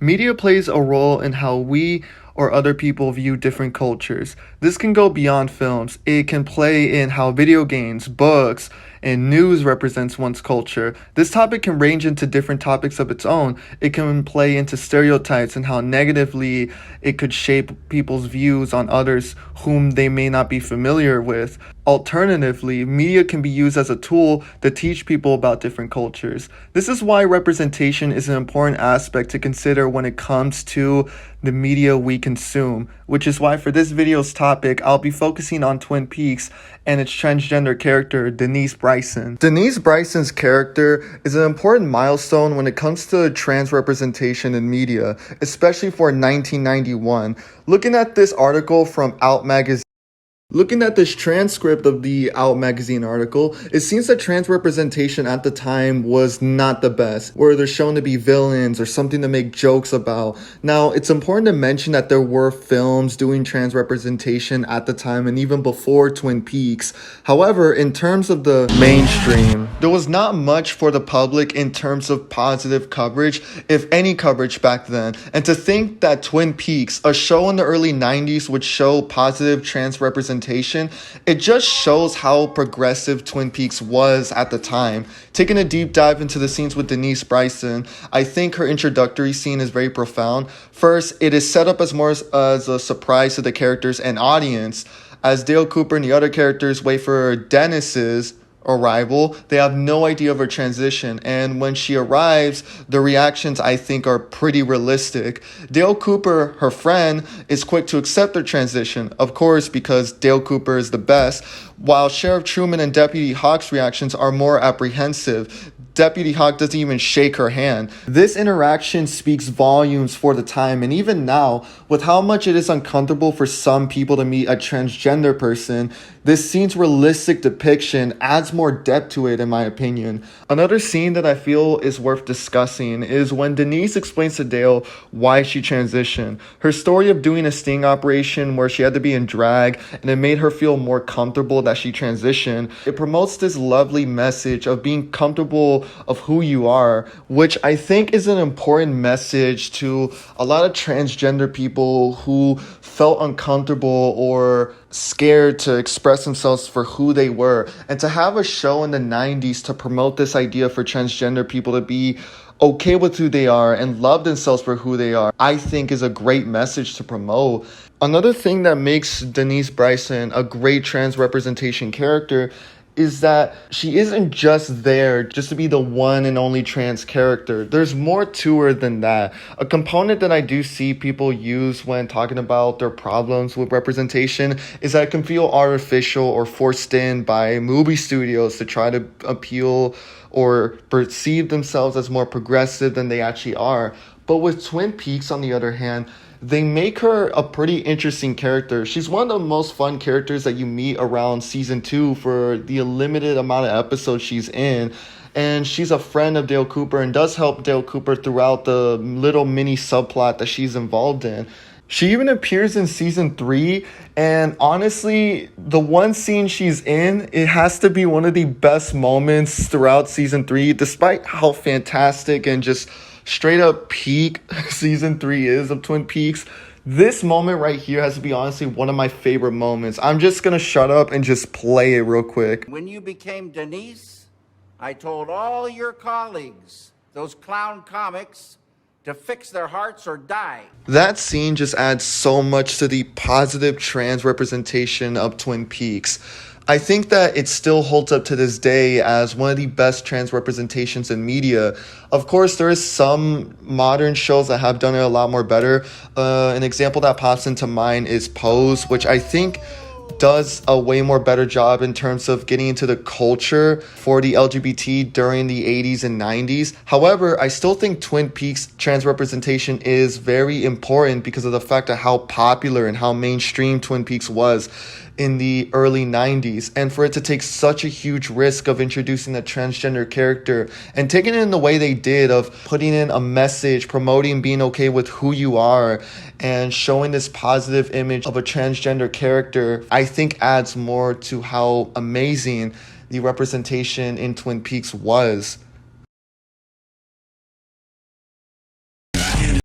Media plays a role in how we or other people view different cultures. This can go beyond films. It can play in how video games, books, and news represents one's culture. This topic can range into different topics of its own. It can play into stereotypes and how negatively it could shape people's views on others whom they may not be familiar with. Alternatively, media can be used as a tool to teach people about different cultures. This is why representation is an important aspect to consider when it comes to the media we consume, which is why for this video's topic, I'll be focusing on Twin Peaks and its transgender character, Denise Bryson. Denise Bryson's character is an important milestone when it comes to trans representation in media, especially for 1991. Looking at this article from Out Magazine, Looking at this transcript of the Out magazine article, it seems that trans representation at the time was not the best, where they're shown to be villains or something to make jokes about. Now, it's important to mention that there were films doing trans representation at the time and even before Twin Peaks. However, in terms of the mainstream, there was not much for the public in terms of positive coverage, if any coverage back then. And to think that Twin Peaks, a show in the early 90s, would show positive trans representation, it just shows how progressive Twin Peaks was at the time. Taking a deep dive into the scenes with Denise Bryson, I think her introductory scene is very profound. First, it is set up as more as a surprise to the characters and audience. As Dale Cooper and the other characters wait for Dennis's arrival, they have no idea of her transition, and when she arrives, the reactions I think are pretty realistic. Dale Cooper, her friend, is quick to accept their transition, of course, because Dale Cooper is the best, while Sheriff Truman and Deputy Hawk's reactions are more apprehensive. Deputy Hawk doesn't even shake her hand. This interaction speaks volumes for the time, and even now, with how much it is uncomfortable for some people to meet a transgender person, this scene's realistic depiction adds more depth to it, in my opinion. Another scene that I feel is worth discussing is when Denise explains to Dale why she transitioned. Her story of doing a sting operation where she had to be in drag, and it made her feel more comfortable that she transitioned. It promotes this lovely message of being comfortable of who you are, which I think is an important message to a lot of transgender people who felt uncomfortable or scared to express themselves for who they were. And to have a show in the 90s to promote this idea for transgender people to be okay with who they are and love themselves for who they are, I think is a great message to promote. Another thing that makes Denise Bryson a great trans representation character is that she isn't just there just to be the one and only trans character. There's more to her than that. A component that I do see people use when talking about their problems with representation is that it can feel artificial or forced in by movie studios to try to appeal or perceive themselves as more progressive than they actually are. But with Twin Peaks, on the other hand, they make her a pretty interesting character. She's one of the most fun characters that you meet around season 2 for the limited amount of episodes she's in. And she's a friend of Dale Cooper and does help Dale Cooper throughout the little mini subplot that she's involved in. She even appears in season 3, and honestly, the one scene she's in, it has to be one of the best moments throughout season 3, despite how fantastic and just straight up peak season 3 is of Twin Peaks. This moment right here has to be honestly one of my favorite moments. I'm just gonna shut up and just play it real quick. When you became Denise, I told all your colleagues, those clown comics, to fix their hearts or die. That scene just adds so much to the positive trans representation of Twin Peaks. I think that it still holds up to this day as one of the best trans representations in media. Of course, there is some modern shows that have done it a lot more better. An example that pops into mind is Pose, which I think does a way more better job in terms of getting into the culture for the LGBT during the 80s and 90s. However, I still think Twin Peaks trans representation is very important because of the fact of how popular and how mainstream Twin Peaks was in the early 90s, and for it to take such a huge risk of introducing a transgender character and taking it in the way they did of putting in a message promoting being okay with who you are and showing this positive image of a transgender character, I think adds more to how amazing the representation in Twin Peaks was.